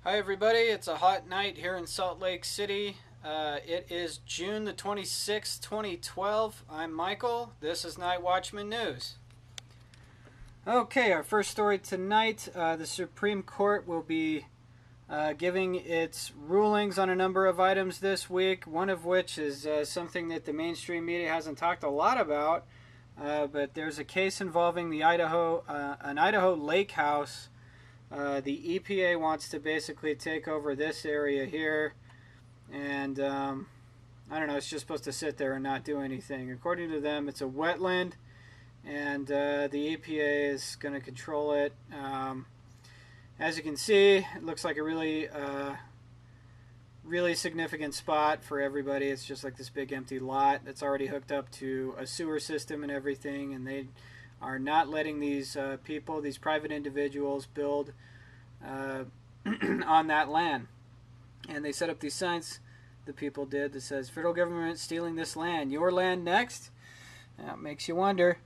Hi, everybody. It's a hot night here in Salt Lake City. It is June the 26th, 2012. I'm Michael. This is Night Watchman News. Okay, our first story tonight. The Supreme Court will be giving its rulings on a number of items this week, one of which is something that the mainstream media hasn't talked a lot about, but there's a case involving an Idaho lake house. The EPA wants to basically take over this area here, and I don't know, it's just supposed to sit there and not do anything. According to them, it's a wetland, and the EPA is going to control it. As you can see, it looks like a really significant spot for everybody. It's just like this big empty lot that's already hooked up to a sewer system and everything, and they are not letting these people, these private individuals, build on that land. And they set up these signs, the people did, that says, "Federal government stealing this land. Your land next?" That makes you wonder.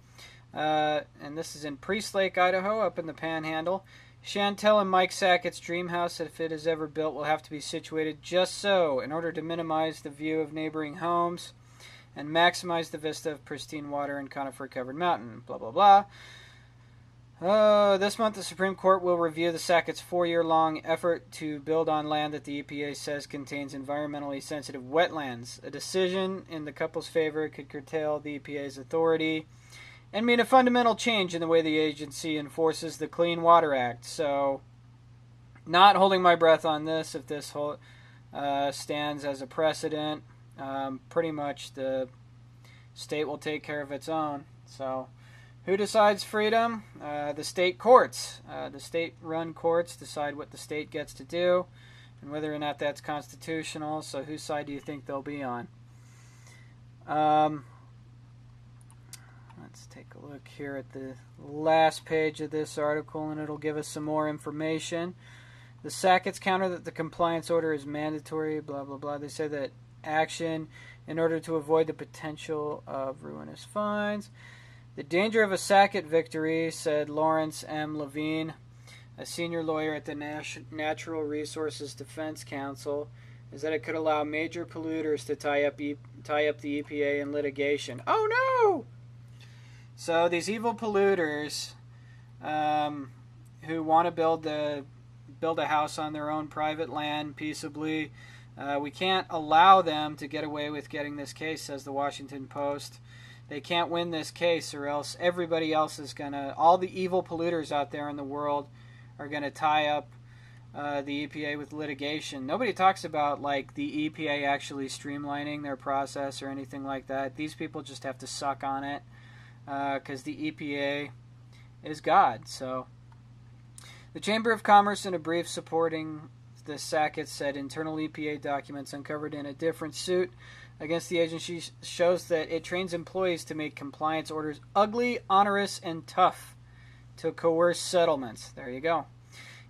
And this is in Priest Lake, Idaho, up in the Panhandle. Chantel and Mike Sackett's dream house, if it is ever built, will have to be situated just so, in order to minimize the view of neighboring homes and maximize the vista of pristine water and conifer-covered mountain, blah, blah, blah. This month, the Supreme Court will review the Sackett's 4-year-long effort to build on land that the EPA says contains environmentally sensitive wetlands. A decision in the couple's favor could curtail the EPA's authority and mean a fundamental change in the way the agency enforces the Clean Water Act. So, not holding my breath on this. If this stands as a precedent, pretty much the state will take care of its own. So, who decides freedom? The state courts. The state-run courts decide what the state gets to do and whether or not that's constitutional. So, whose side do you think they'll be on? Let's take a look here at the last page of this article, and it'll give us some more information. The Sackett's counter that the compliance order is mandatory, blah, blah, blah. They say that action in order to avoid the potential of ruinous fines. The danger of a Sackett victory, said Lawrence M. Levine, a senior lawyer at the Natural Resources Defense Council, is that it could allow major polluters to tie up the EPA in litigation. Oh, no! So these evil polluters who want to build a house on their own private land peaceably, we can't allow them to get away with getting this case, says the Washington Post. They can't win this case, or else everybody else is all the evil polluters out there in the world are going to tie up the EPA with litigation. Nobody talks about like the EPA actually streamlining their process or anything like that. These people just have to suck on it. Because the EPA is God. So, the Chamber of Commerce, in a brief supporting the Sackett, said internal EPA documents uncovered in a different suit against the agency shows that it trains employees to make compliance orders ugly, onerous, and tough to coerce settlements. There you go.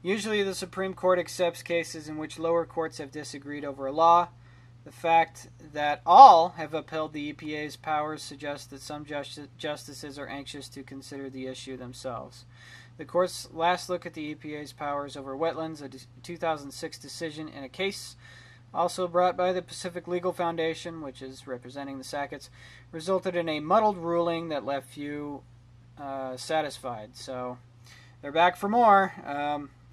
Usually, the Supreme Court accepts cases in which lower courts have disagreed over a law. The fact that all have upheld the EPA's powers suggests that some justices are anxious to consider the issue themselves. The court's last look at the EPA's powers over wetlands, a 2006 decision in a case also brought by the Pacific Legal Foundation, which is representing the Sacketts, resulted in a muddled ruling that left few satisfied. So they're back for more.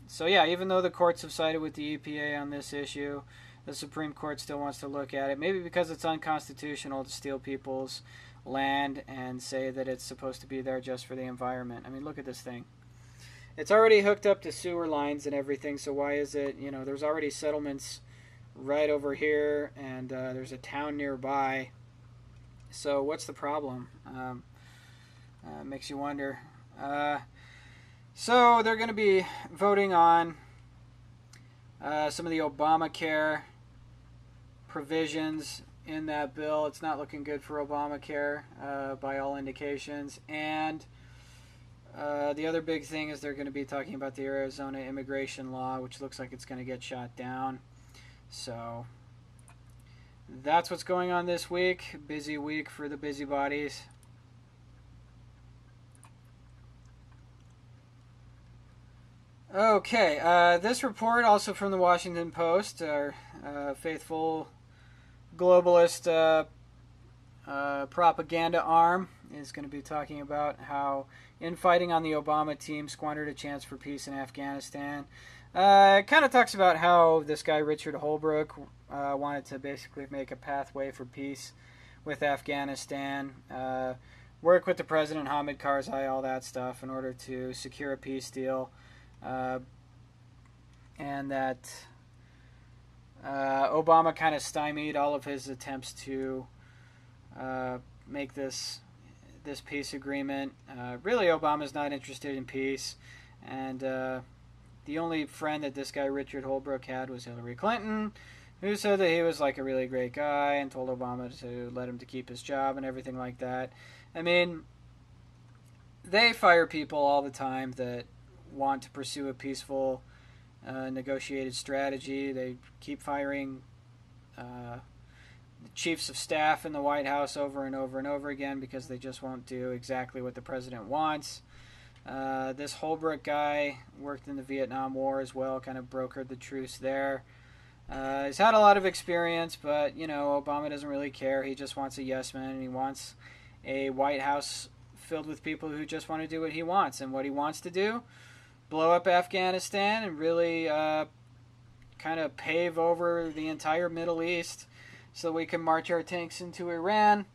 So yeah, even though the courts have sided with the EPA on this issue, the Supreme Court still wants to look at it, maybe because it's unconstitutional to steal people's land and say that it's supposed to be there just for the environment. I mean, look at this thing. It's already hooked up to sewer lines and everything, so why is it, there's already settlements right over here, and there's a town nearby. So what's the problem? Makes you wonder. So they're going to be voting on some of the Obamacare provisions in that bill. It's not looking good for Obamacare by all indications. And the other big thing is they're going to be talking about the Arizona immigration law, which looks like it's going to get shot down. So that's what's going on this week. Busy week for the busybodies. Okay, this report, also from the Washington Post, our faithful globalist propaganda arm, is going to be talking about how infighting on the Obama team squandered a chance for peace in Afghanistan. It kind of talks about how this guy, Richard Holbrooke, wanted to basically make a pathway for peace with Afghanistan, work with the president, Hamid Karzai, all that stuff, in order to secure a peace deal. And that Obama kind of stymied all of his attempts to make this peace agreement. Really, Obama's not interested in peace, and the only friend that this guy Richard Holbrooke had was Hillary Clinton, who said that he was like a really great guy and told Obama to let him to keep his job and everything like that. I mean, they fire people all the time that want to pursue a peaceful negotiated strategy. They keep firing the chiefs of staff in the White House over and over and over again because they just won't do exactly what the president wants. This Holbrooke guy worked in the Vietnam War as well, kind of brokered the truce there. He's had a lot of experience, but, Obama doesn't really care. He just wants a yes man, and he wants a White House filled with people who just want to do what he wants. And what he wants to do, blow up Afghanistan and really kind of pave over the entire Middle East so we can march our tanks into Iran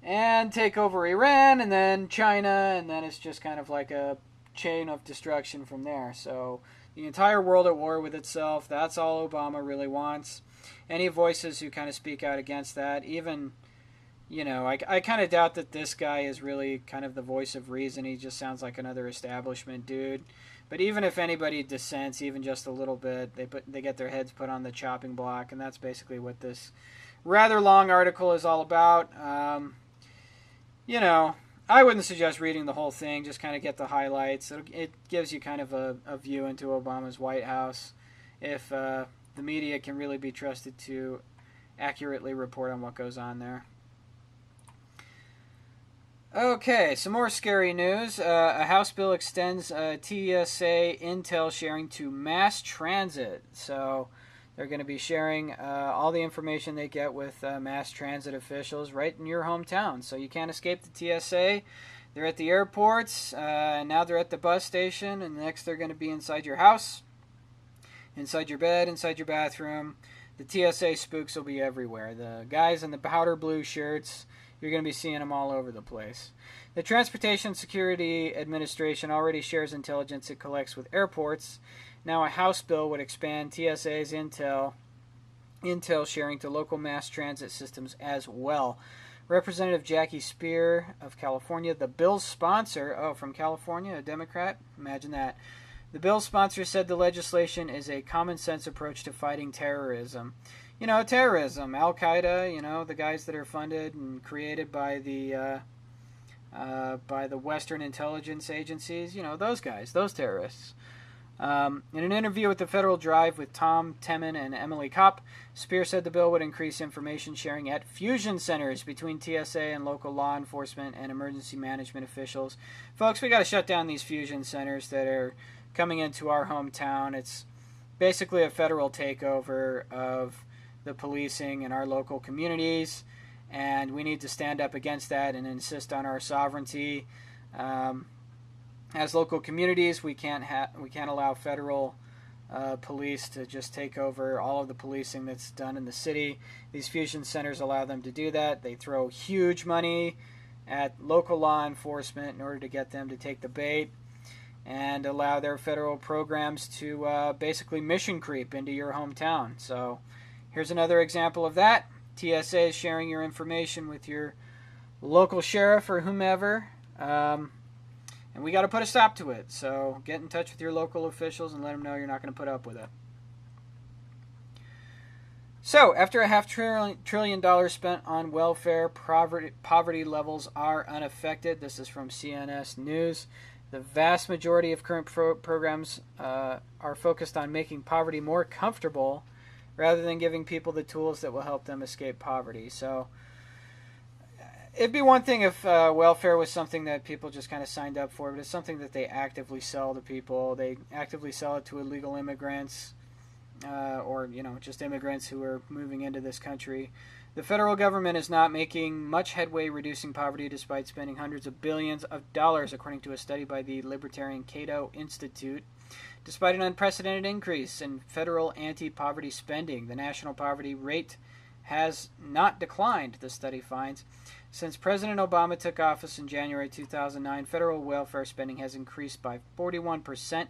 and take over Iran and then China, and then it's just kind of like a chain of destruction from there. So the entire world at war with itself, that's all Obama really wants. Any voices who kind of speak out against that, even, I kind of doubt that this guy is really kind of the voice of reason. He just sounds like another establishment dude. But even if anybody dissents, even just a little bit, they get their heads put on the chopping block, and that's basically what this rather long article is all about. I wouldn't suggest reading the whole thing. Just kind of get the highlights. It gives you kind of a view into Obama's White House, if the media can really be trusted to accurately report on what goes on there. Okay, some more scary news. A House bill extends TSA intel sharing to mass transit. So they're going to be sharing all the information they get with mass transit officials right in your hometown. So you can't escape the TSA. They're at the airports, and now they're at the bus station, and next they're going to be inside your house, inside your bed, inside your bathroom. The TSA spooks will be everywhere. The guys in the powder blue shirts, you're going to be seeing them all over the place. The Transportation Security Administration already shares intelligence it collects with airports. Now a House bill would expand TSA's intel sharing to local mass transit systems as well. Representative Jackie Speer of California, the bill's sponsor, from California, a Democrat, imagine that. The bill's sponsor said the legislation is a common-sense approach to fighting terrorism. Terrorism, Al-Qaeda, the guys that are funded and created by the Western intelligence agencies, those guys, those terrorists. In an interview with the Federal Drive with Tom Temin and Emily Kopp, Speer said the bill would increase information sharing at fusion centers between TSA and local law enforcement and emergency management officials. Folks, we got to shut down these fusion centers that are coming into our hometown. It's basically a federal takeover of the policing in our local communities, and we need to stand up against that and insist on our sovereignty. As local communities, we can't allow federal police to just take over all of the policing that's done in the city. These fusion centers allow them to do that. They throw huge money at local law enforcement in order to get them to take the bait and allow their federal programs to basically mission creep into your hometown. So here's another example of that. TSA is sharing your information with your local sheriff or whomever. And we got to put a stop to it. So get in touch with your local officials and let them know you're not going to put up with it. So after a $500 billion spent on welfare, poverty levels are unaffected. This is from CNS News. The vast majority of current programs are focused on making poverty more comfortable rather than giving people the tools that will help them escape poverty. So It'd be one thing if welfare was something that people just kind of signed up for, but it's something that they actively sell to people. They actively sell it to illegal immigrants, or just immigrants who are moving into this country. The federal government is not making much headway reducing poverty despite spending hundreds of billions of dollars, according to a study by the Libertarian Cato Institute. Despite an unprecedented increase in federal anti-poverty spending, the national poverty rate has not declined, the study finds. Since President Obama took office in January 2009, federal welfare spending has increased by 41%,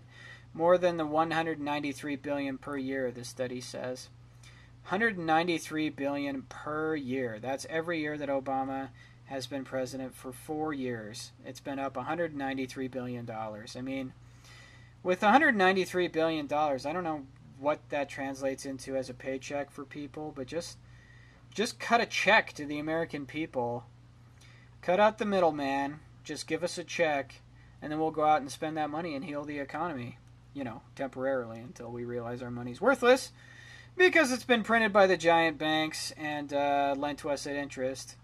more than the $193 billion per year, the study says. $193 billion per year. That's every year that Obama has been president for 4 years. It's been up $193 billion. I mean, with $193 billion, I don't know what that translates into as a paycheck for people, but just cut a check to the American people. Cut out the middleman. Just give us a check, and then we'll go out and spend that money and heal the economy, temporarily until we realize our money's worthless because it's been printed by the giant banks and lent to us at interest,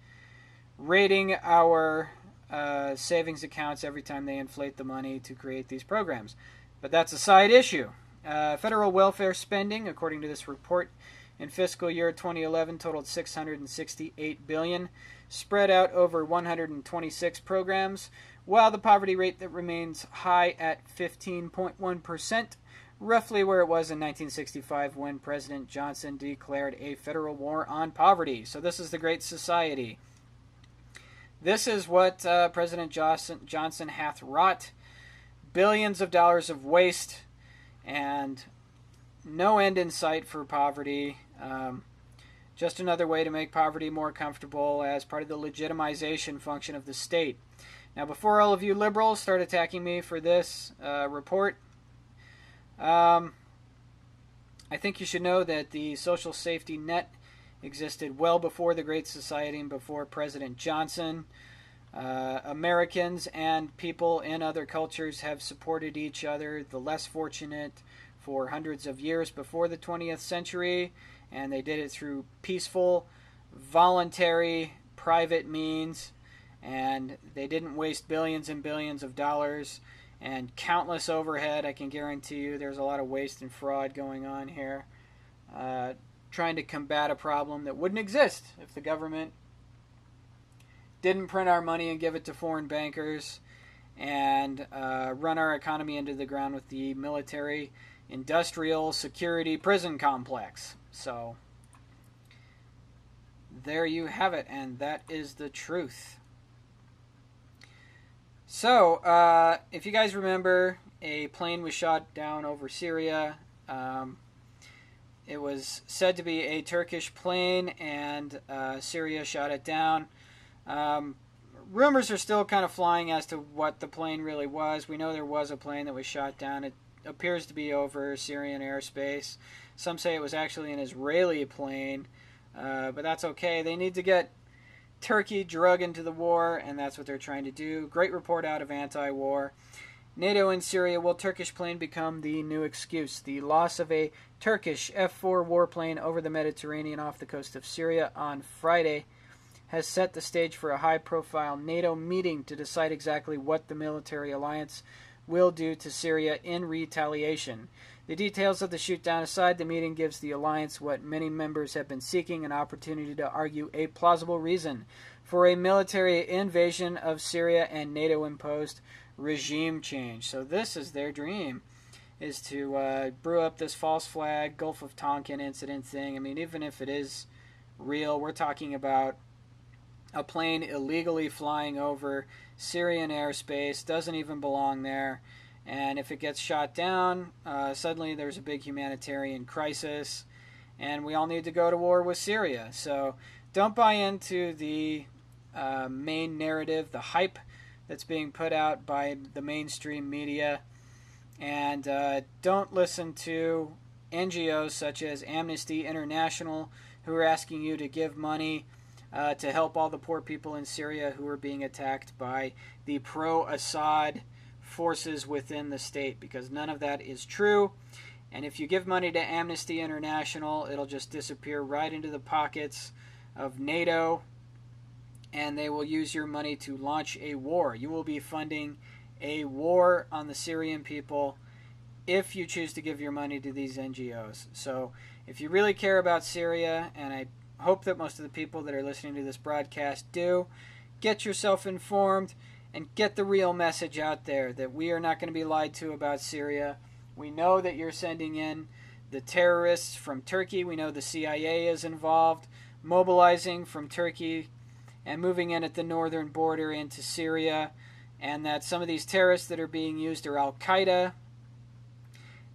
raiding our savings accounts every time they inflate the money to create these programs. But that's a side issue. Federal welfare spending, according to this report, in fiscal year 2011 totaled $668 billion, spread out over 126 programs, while the poverty rate that remains high at 15.1%, roughly where it was in 1965 when President Johnson declared a federal war on poverty. So this is the Great Society. This is what President Johnson hath wrought. Billions of dollars of waste and no end in sight for poverty. Just another way to make poverty more comfortable as part of the legitimization function of the state. Now, before all of you liberals start attacking me for this report, I think you should know that the social safety net existed well before the Great Society and before President Johnson. Americans and people in other cultures have supported each other, the less fortunate, for hundreds of years before the 20th century, and they did it through peaceful, voluntary, private means, and they didn't waste billions and billions of dollars and countless overhead. I can guarantee you there's a lot of waste and fraud going on here, trying to combat a problem that wouldn't exist if the government didn't print our money and give it to foreign bankers and run our economy into the ground with the military, industrial, security, prison complex. So there you have it, and that is the truth. So, if you guys remember, a plane was shot down over Syria. It was said to be a Turkish plane, and Syria shot it down. Rumors are still kind of flying as to what the plane really was. We know there was a plane that was shot down. It appears to be over Syrian airspace. Some say it was actually an Israeli plane, but that's okay. They need to get Turkey drug into the war, and that's what they're trying to do. Great report out of Anti-War. NATO in Syria. Will Turkish plane become the new excuse? The loss of a Turkish F-4 warplane over the Mediterranean off the coast of Syria on Friday has set the stage for a high-profile NATO meeting to decide exactly what the military alliance will do to Syria in retaliation. The details of the shoot-down aside, the meeting gives the alliance what many members have been seeking, an opportunity to argue a plausible reason for a military invasion of Syria and NATO-imposed regime change. So this is their dream, is to brew up this false flag, Gulf of Tonkin incident thing. I mean, even if it is real, we're talking about a plane illegally flying over Syrian airspace, doesn't even belong there. And if it gets shot down, suddenly there's a big humanitarian crisis, and we all need to go to war with Syria. So don't buy into the main narrative, the hype that's being put out by the mainstream media, and don't listen to NGOs such as Amnesty International, who are asking you to give money to help all the poor people in Syria who are being attacked by the pro-Assad forces within the state, because none of that is true. And if you give money to Amnesty International, it'll just disappear right into the pockets of NATO and they will use your money to launch a war. You will be funding a war on the Syrian people if you choose to give your money to these NGOs. So if you really care about Syria, and I hope that most of the people that are listening to this broadcast do, get yourself informed and get the real message out there that we are not going to be lied to about Syria. We know that you're sending in the terrorists from Turkey. We know the CIA is involved, mobilizing from Turkey and moving in at the northern border into Syria, and that some of these terrorists that are being used are Al-Qaeda,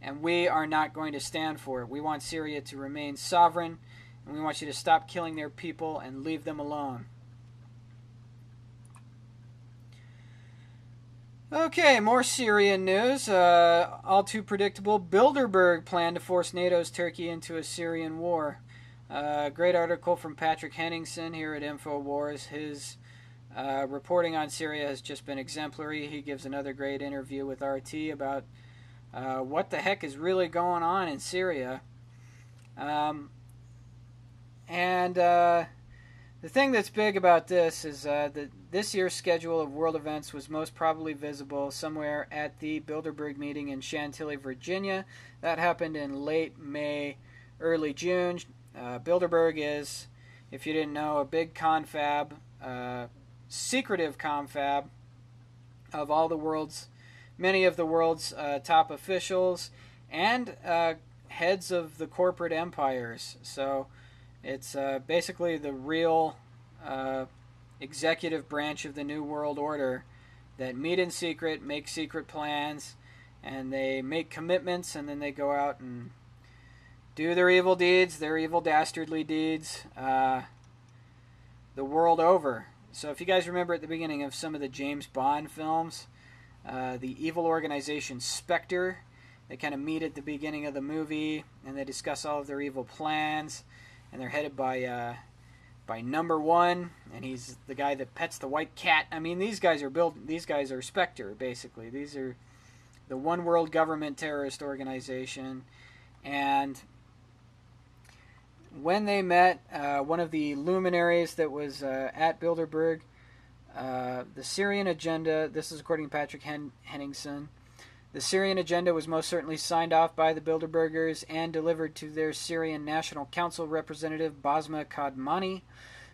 and we are not going to stand for it. We want Syria to remain sovereign, and we want you to stop killing their people and leave them alone. Okay, more Syrian news. All too predictable. Bilderberg plan to force NATO's Turkey into a Syrian war. Great article from Patrick Henningsen here at InfoWars. His reporting on Syria has just been exemplary. He gives another great interview with RT about what the heck is really going on in Syria. The thing that's big about this is that this year's schedule of world events was most probably visible somewhere at the Bilderberg meeting in Chantilly, Virginia. That happened in late May, early June. Bilderberg is, if you didn't know, a big confab, secretive confab of all the world's, many of the world's top officials and heads of the corporate empires. So it's basically the real executive branch of the New World Order that meet in secret, make secret plans, and they make commitments, and then they go out and do their evil deeds, their evil dastardly deeds, the world over. So if you guys remember at the beginning of some of the James Bond films, the evil organization Spectre, they kind of meet at the beginning of the movie, and they discuss all of their evil plans, and they're headed by number one, and he's the guy that pets the white cat. I mean, these guys are Spectre, basically. These are the one world government terrorist organization. And when they met, one of the luminaries that was at Bilderberg, the Syrian agenda, this is according to Patrick Henningsen, the Syrian agenda was most certainly signed off by the Bilderbergers and delivered to their Syrian National Council representative, Basma Kadmani,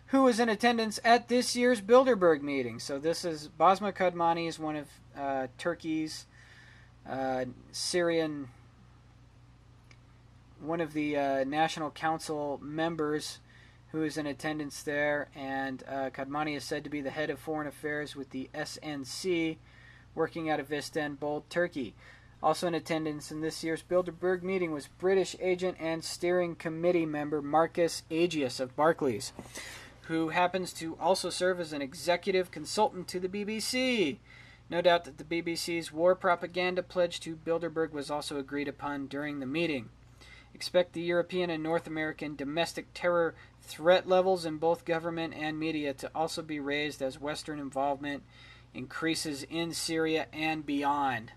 who was in attendance at this year's Bilderberg meeting. So this is, Basma Kadmani is one of Turkey's Syrian, one of the National Council members who is in attendance there, and Kadmani is said to be the head of foreign affairs with the SNC, working out of Istanbul, Turkey. Also in attendance in this year's Bilderberg meeting was British agent and steering committee member Marcus Agius of Barclays, who happens to also serve as an executive consultant to the BBC. No doubt that the BBC's war propaganda pledge to Bilderberg was also agreed upon during the meeting. Expect the European and North American domestic terror threat levels in both government and media to also be raised as Western involvement increases in Syria and beyond.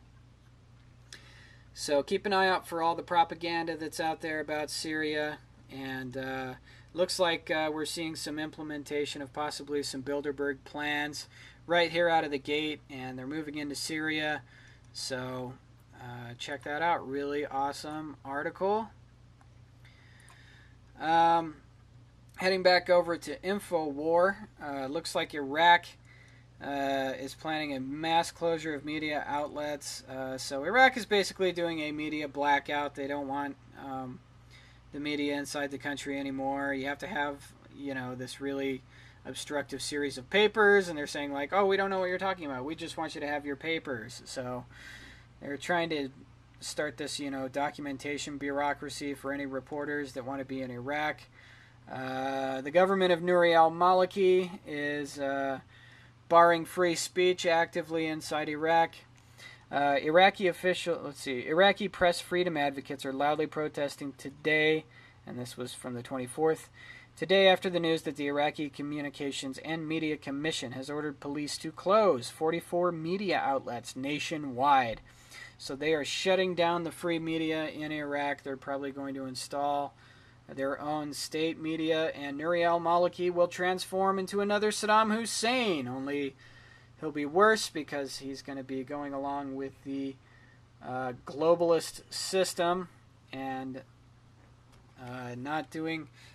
So keep an eye out for all the propaganda that's out there about Syria, and looks like we're seeing some implementation of possibly some Bilderberg plans right here out of the gate, and they're moving into Syria. So check that out. Really awesome article. Heading back over to InfoWar, looks like Iraq is planning a mass closure of media outlets. So Iraq is basically doing a media blackout. They don't want the media inside the country anymore. You have to have, this really obstructive series of papers, and they're saying like, oh, we don't know what you're talking about. We just want you to have your papers. So they're trying to start this, documentation bureaucracy for any reporters that want to be in Iraq. The government of Nouri al-Maliki is barring free speech actively inside Iraq. Iraqi press freedom advocates are loudly protesting today, and this was from the 24th, today after the news that the Iraqi Communications and Media Commission has ordered police to close 44 media outlets nationwide. So they are shutting down the free media in Iraq. They're probably going to install their own state media, and Nouri al-Maliki will transform into another Saddam Hussein, only he'll be worse because he's going to be going along with the globalist system and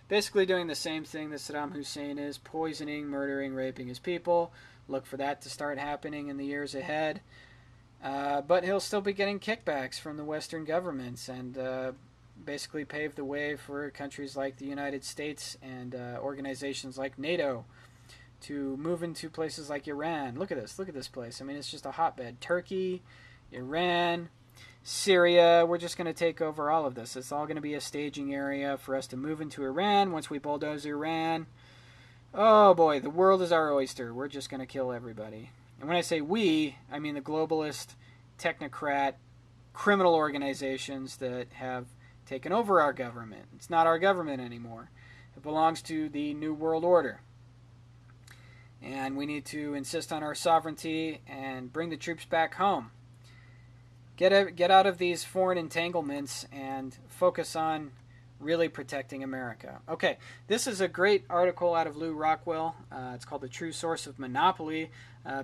basically doing the same thing that Saddam Hussein is, poisoning, murdering, raping his people. Look for that to start happening in the years ahead. But he'll still be getting kickbacks from the Western governments and basically pave the way for countries like the United States and organizations like NATO to move into places like Iran. Look at this place. I mean, it's just a hotbed. Turkey, Iran, Syria. We're just going to take over all of this. It's all going to be a staging area for us to move into Iran. Once we bulldoze Iran, oh boy, the world is our oyster. We're just going to kill everybody. And when I say we, I mean the globalist, technocrat, criminal organizations that have taken over our government. It's not our government anymore. It belongs to the New World Order. And we need to insist on our sovereignty and bring the troops back home. Get out of these foreign entanglements and focus on really protecting America. Okay, this is a great article out of Lew Rockwell. It's called The True Source of Monopoly.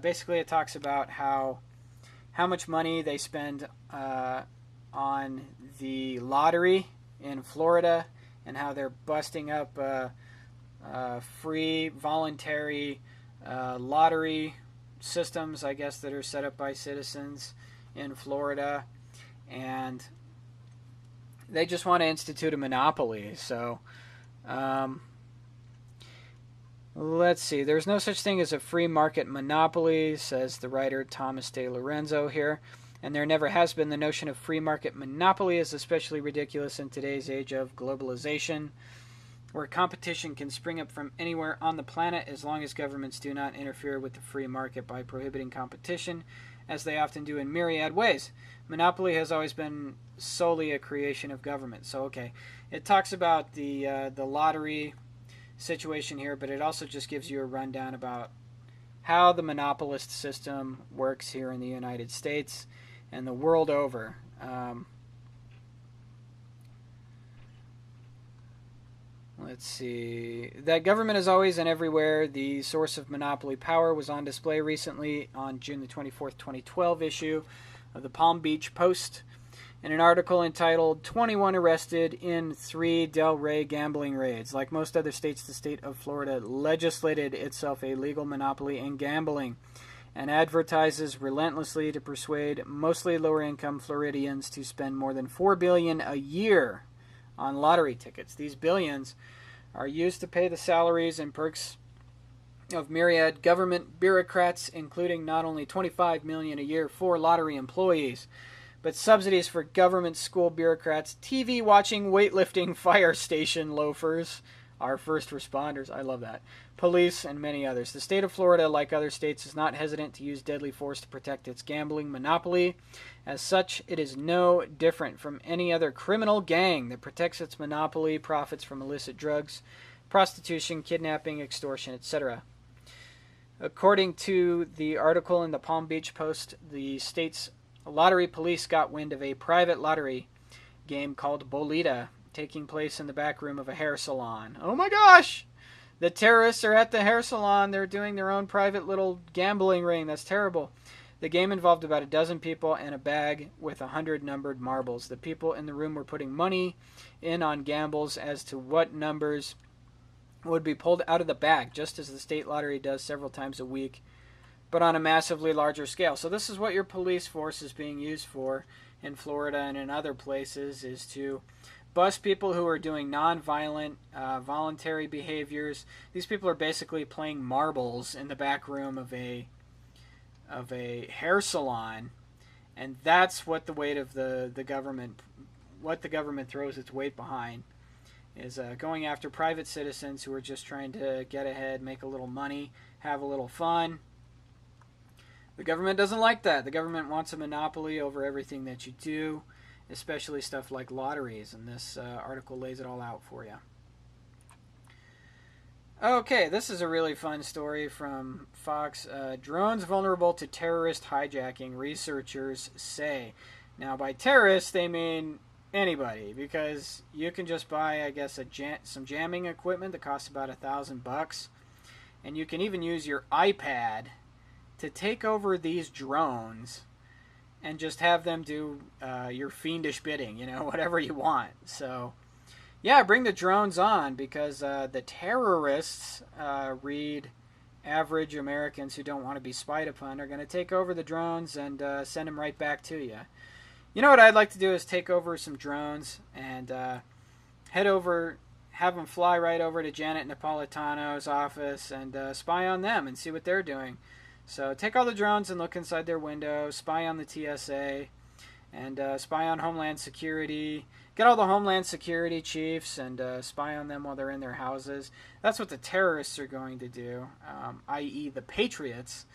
Basically, it talks about how much money they spend on the lottery in Florida and how they're busting up free, voluntary lottery systems, I guess, that are set up by citizens in Florida. And they just want to institute a monopoly. So, let's see. There's no such thing as a free market monopoly, says the writer Thomas De Lorenzo here. And there never has been. The notion of free market monopoly is especially ridiculous in today's age of globalization, where competition can spring up from anywhere on the planet as long as governments do not interfere with the free market by prohibiting competition, as they often do in myriad ways. Monopoly has always been solely a creation of government. So, okay, it talks about the lottery situation here, but it also just gives you a rundown about how the monopolist system works here in the United States and the world over. Let's see. That government is always and everywhere the source of monopoly power was on display recently on June the 24th, 2012 issue of the Palm Beach Post in an article entitled 21 Arrested in 3 Delray Gambling Raids. Like most other states, the state of Florida legislated itself a legal monopoly in gambling and advertises relentlessly to persuade mostly lower-income Floridians to spend more than $4 billion a year on lottery tickets. These billions are used to pay the salaries and perks of myriad government bureaucrats, including not only $25 million a year for lottery employees, but subsidies for government school bureaucrats, TV watching, weightlifting, fire station loafers, our first responders, I love that, police, and many others. The state of Florida, like other states, is not hesitant to use deadly force to protect its gambling monopoly. As such, it is no different from any other criminal gang that protects its monopoly profits from illicit drugs, prostitution, kidnapping, extortion, etc. According to the article in the Palm Beach Post, the state's lottery police got wind of a private lottery game called Bolita taking place in the back room of a hair salon. Oh my gosh! The terrorists are at the hair salon. They're doing their own private little gambling ring. That's terrible. The game involved about a dozen people and a bag with 100 numbered marbles. The people in the room were putting money in on gambles as to what numbers would be pulled out of the bag, just as the state lottery does several times a week, but on a massively larger scale. So this is what your police force is being used for in Florida and in other places, is to bust people who are doing non-violent, voluntary behaviors. These people are basically playing marbles in the back room of a hair salon, and that's what the weight of the government, what the government throws its weight behind, is going after private citizens who are just trying to get ahead, make a little money, have a little fun. The government doesn't like that. The government wants a monopoly over everything that you do, especially stuff like lotteries, and this article lays it all out for you. Okay, this is a really fun story from Fox. Drones vulnerable to terrorist hijacking, researchers say. Now, by terrorists, they mean anybody, because you can just buy, I guess, some jamming equipment that costs about $1,000, and you can even use your iPad to take over these drones and just have them do your fiendish bidding, whatever you want. So, yeah, bring the drones on, because the terrorists, read average Americans who don't want to be spied upon, are going to take over the drones and send them right back to you. You know what I'd like to do is take over some drones and head over, have them fly right over to Janet Napolitano's office and spy on them and see what they're doing. So take all the drones and look inside their windows, spy on the TSA, and spy on Homeland Security. Get all the Homeland Security chiefs and spy on them while they're in their houses. That's what the terrorists are going to do, i.e. the patriots.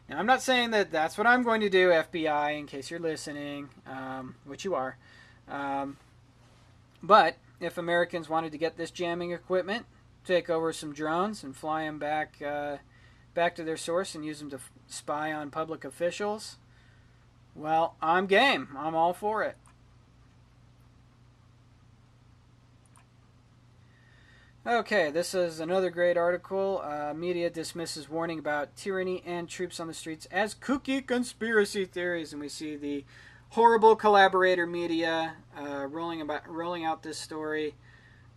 Now, I'm not saying that that's what I'm going to do, FBI, in case you're listening, which you are. But if Americans wanted to get this jamming equipment, take over some drones and fly them back to their source and use them to spy on public officials, well, I'm game. I'm all for it. Okay, this is another great article. Media dismisses warning about tyranny and troops on the streets as kooky conspiracy theories. And we see the horrible collaborator media rolling out this story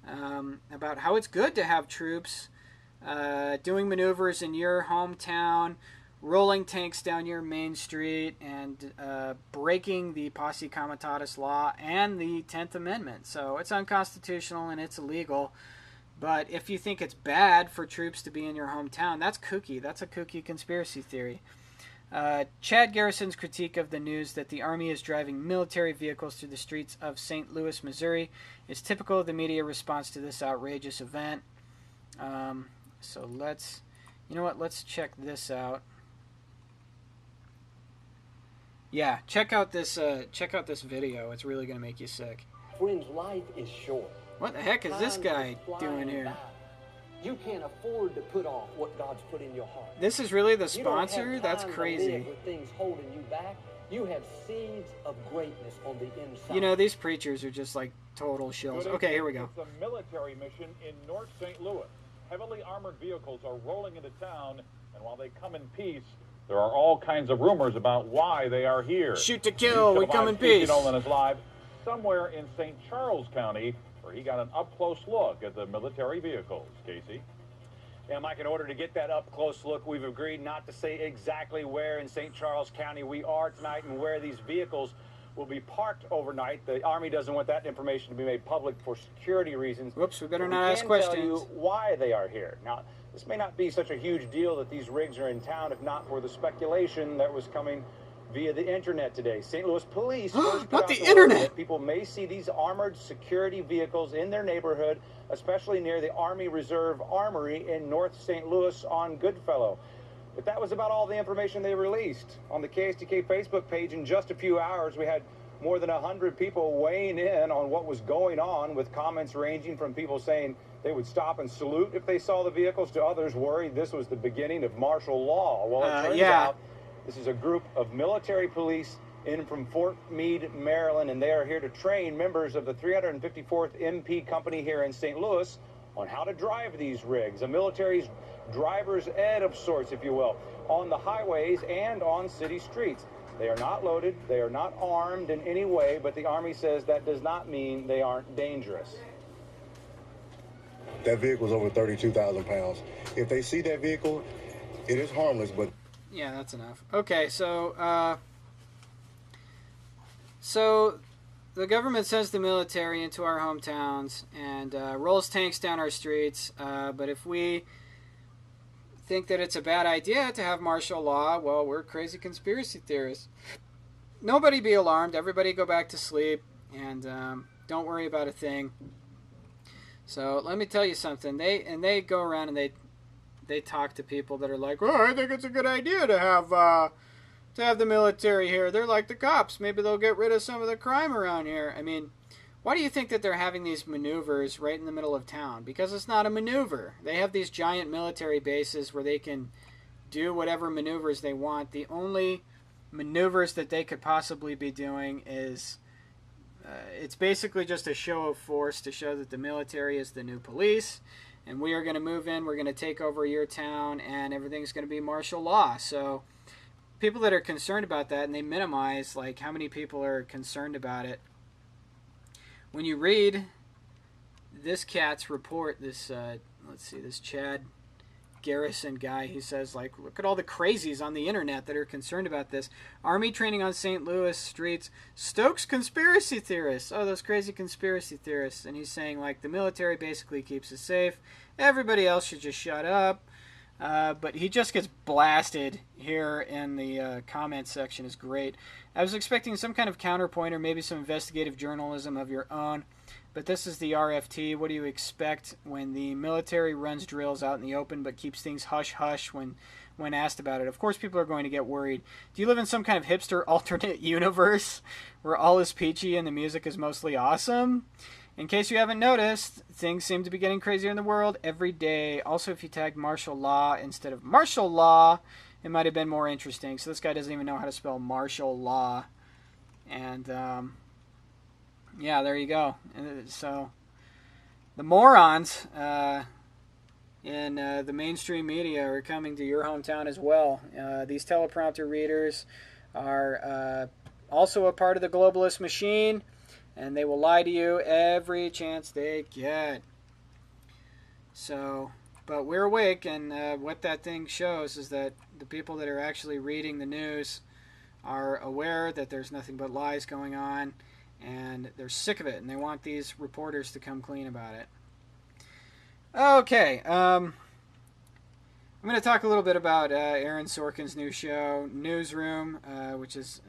about how it's good to have troops doing maneuvers in your hometown, rolling tanks down your main street, and breaking the Posse Comitatus law and the 10th Amendment. So it's unconstitutional and it's illegal. But if you think it's bad for troops to be in your hometown, that's kooky. That's a kooky conspiracy theory. Chad Garrison's critique of the news that the Army is driving military vehicles through the streets of St. Louis, Missouri, is typical of the media response to this outrageous event. So let's check this out. Yeah, check out this video. It's really gonna make you sick. Friends, life is short. What the heck is this guy doing here? You can't afford to put off what God's put in your heart. This is really the sponsor? That's crazy. With things holding you back, you have seeds of greatness on the inside. These preachers are just like total shills. Okay, here we go. It's a military mission in North St. Louis. Heavily armored vehicles are rolling into town, and while they come in peace, there are all kinds of rumors about why they are here. Shoot to kill, we come in peace. Nolan is live somewhere in St. Charles County, where he got an up-close look at the military vehicles. Casey? Yeah, Mike, in order to get that up-close look, we've agreed not to say exactly where in St. Charles County we are tonight and where these vehicles will be parked overnight. The Army doesn't want that information to be made public for security reasons. Whoops, we better not ask questions. We can tell you why they are here. Now, this may not be such a huge deal that these rigs are in town, if not for the speculation that was coming via the internet today. St. Louis police first put not out the the internet. word that people may see these armored security vehicles in their neighborhood, especially near the Army Reserve Armory in North St. Louis on Goodfellow. But that was about all the information they released. On the KSTK Facebook page, in just a few hours, we had more than 100 people weighing in on what was going on, with comments ranging from people saying they would stop and salute if they saw the vehicles, to others worried this was the beginning of martial law. Well, it turns out this is a group of military police in from Fort Meade, Maryland, and they are here to train members of the 354th MP Company here in St. Louis on how to drive these rigs, a military's driver's ed of sorts, if you will, on the highways and on city streets. They are not loaded, they are not armed in any way, but the Army says that does not mean they aren't dangerous. That vehicle is over 32,000 pounds. If they see that vehicle, it is harmless, but... Yeah, that's enough. Okay, so the government sends the military into our hometowns and rolls tanks down our streets, but if we think that it's a bad idea to have martial law, well, we're crazy conspiracy theorists. Nobody be alarmed. Everybody go back to sleep and don't worry about a thing. So let me tell you something. They go around and they talk to people that are like, oh, I think it's a good idea to have the military here. They're like the cops. Maybe they'll get rid of some of the crime around here. I mean, why do you think that they're having these maneuvers right in the middle of town? Because it's not a maneuver. They have these giant military bases where they can do whatever maneuvers they want. The only maneuvers that they could possibly be doing is it's basically just a show of force to show that the military is the new police, and we are going to move in, we're going to take over your town, and everything's going to be martial law. So people that are concerned about that, and they minimize like how many people are concerned about it. When you read this cat's report, this let's see, this Chad Garrison guy, he says, like, look at all the crazies on the internet that are concerned about this. Army training on St. Louis streets stokes conspiracy theorists. Oh, those crazy conspiracy theorists. And he's saying, like, the military basically keeps us safe. Everybody else should just shut up. But he just gets blasted here in the comment section. Is great. I was expecting some kind of counterpoint or maybe some investigative journalism of your own. But this is the RFT. What do you expect when the military runs drills out in the open but keeps things hush-hush when asked about it? Of course people are going to get worried. Do you live in some kind of hipster alternate universe where all is peachy and the music is mostly awesome? In case you haven't noticed, things seem to be getting crazier in the world every day. Also, if you tagged martial law instead of martial law, it might have been more interesting. So this guy doesn't even know how to spell martial law. And, yeah, there you go. So the morons in the mainstream media are coming to your hometown as well. These teleprompter readers are also a part of the globalist machine, and they will lie to you every chance they get. So, but we're awake, and what that thing shows is that the people that are actually reading the news are aware that there's nothing but lies going on, and they're sick of it, and they want these reporters to come clean about it. Okay, I'm going to talk a little bit about Aaron Sorkin's new show, Newsroom, which is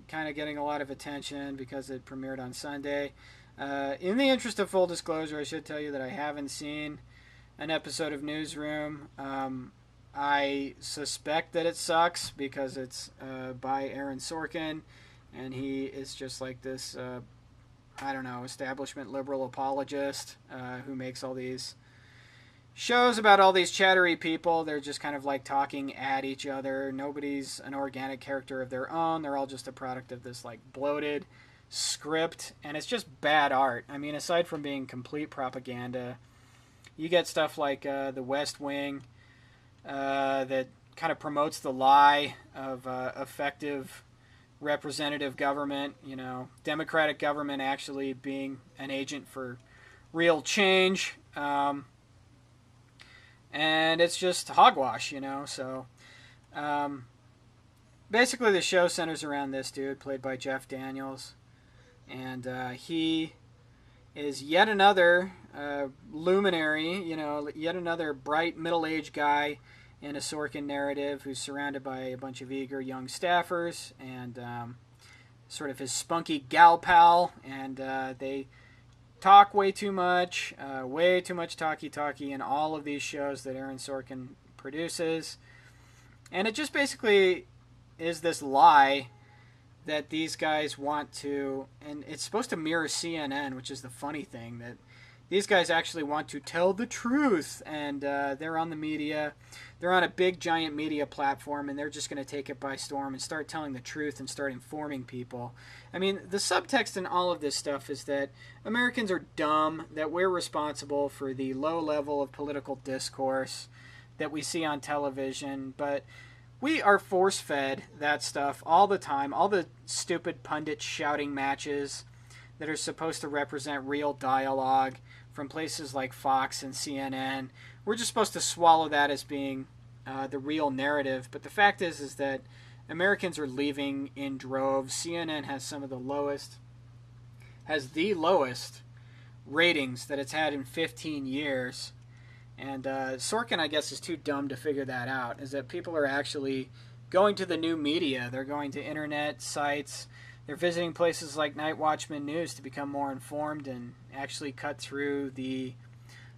kind of getting a lot of attention because it premiered on Sunday. In the interest of full disclosure, I should tell you that I haven't seen an episode of Newsroom. I suspect that it sucks because it's by Aaron Sorkin, and he is just like this, I don't know, establishment liberal apologist who makes all these shows about all these chattery people. They're just kind of like talking at each other. Nobody's an organic character of their own. They're all just a product of this like bloated script, and it's just bad art. I mean, aside from being complete propaganda, you get stuff like The West Wing that kind of promotes the lie of effective representative government, you know, democratic government actually being an agent for real change. And it's just hogwash, you know. So basically the show centers around this dude played by Jeff Daniels, and he is yet another luminary, you know, yet another bright middle-aged guy in a Sorkin narrative who's surrounded by a bunch of eager young staffers and sort of his spunky gal pal, and they talk way too much talky in all of these shows that Aaron Sorkin produces. And it just basically is this lie that these guys want to, and it's supposed to mirror CNN, which is the funny thing, that these guys actually want to tell the truth, and they're on the media. They're on a big, giant media platform, and they're just going to take it by storm and start telling the truth and start informing people. I mean, the subtext in all of this stuff is that Americans are dumb, that we're responsible for the low level of political discourse that we see on television, but we are force-fed that stuff all the time, all the stupid pundit shouting matches that are supposed to represent real dialogue from places like Fox and CNN. We're just supposed to swallow that as being the real narrative. But the fact is that Americans are leaving in droves. CNN has the lowest ratings that it's had in 15 years. And Sorkin, I guess, is too dumb to figure that out, is that people are actually going to the new media. They're going to internet sites. They're visiting places like Night Watchman News to become more informed and actually cut through the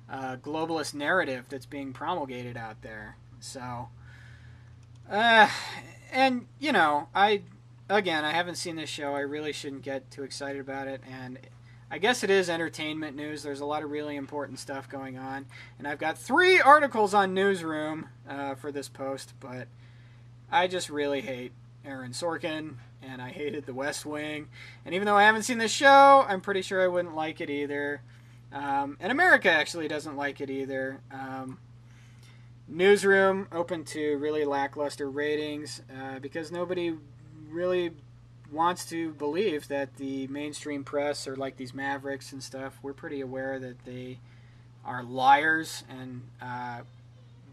globalist narrative that's being promulgated out there. So, and, you know, I haven't seen this show. I really shouldn't get too excited about it. And I guess it is entertainment news. There's a lot of really important stuff going on. And I've got 3 articles on Newsroom for this post, but I just really hate Aaron Sorkin. and I hated The West Wing. And even though I haven't seen the show, I'm pretty sure I wouldn't like it either. And America actually doesn't like it either. Newsroom open to really lackluster ratings because nobody really wants to believe that the mainstream press, or like these Mavericks and stuff, we're pretty aware that they are liars, and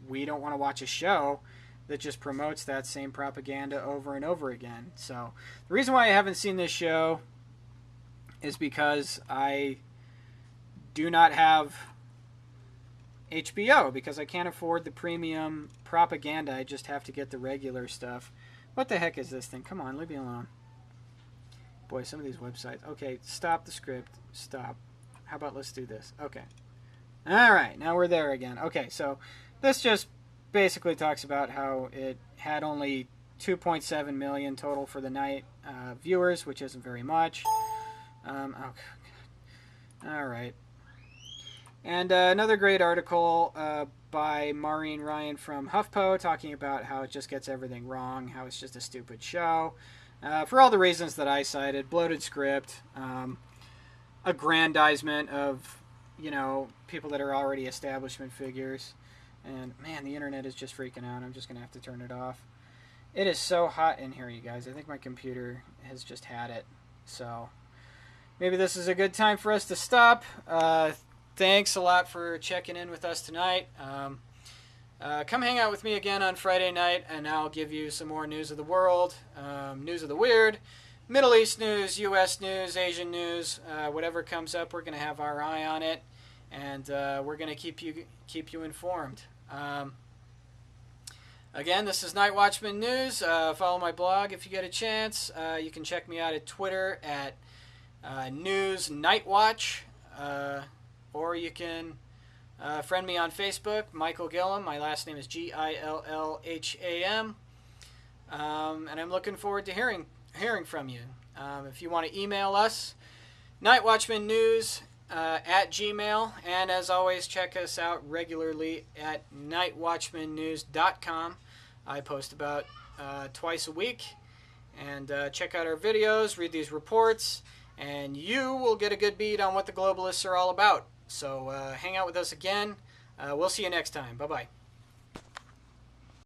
we don't want to watch a show that just promotes that same propaganda over and over again. So the reason why I haven't seen this show is because I do not have HBO, because I can't afford the premium propaganda. I just have to get the regular stuff. What the heck is this thing? Come on, leave me alone. Boy, some of these websites. Okay, stop the script. Stop. How about let's do this? Okay. Alright, now we're there again. Okay, so this just basically talks about how it had only 2.7 million total for the night viewers, which isn't very much. Alright. And another great article by Maureen Ryan from HuffPo, talking about how it just gets everything wrong, how it's just a stupid show. For all the reasons that I cited: bloated script, aggrandizement of, you know, people that are already establishment figures. And man, the internet is just freaking out. I'm just going to have to turn it off. It is so hot in here, you guys. I think my computer has just had it. So maybe this is a good time for us to stop. Thanks a lot for checking in with us tonight. Come hang out with me again on Friday night, and I'll give you some more news of the world, news of the weird, Middle East news, U.S. news, Asian news, whatever comes up, we're going to have our eye on it, and we're going to keep you informed. Again, this is Night Watchman News. Follow my blog if you get a chance. You can check me out at Twitter at News Nightwatch, or you can friend me on Facebook, Michael Gillum. My last name is Gillham. And I'm looking forward to hearing from you. If you want to email us, nightwatchmannews at Gmail. And as always, check us out regularly at nightwatchmannews.com. I post about twice a week. And check out our videos, read these reports, and you will get a good beat on what the globalists are all about. So hang out with us again. We'll see you next time. Bye-bye.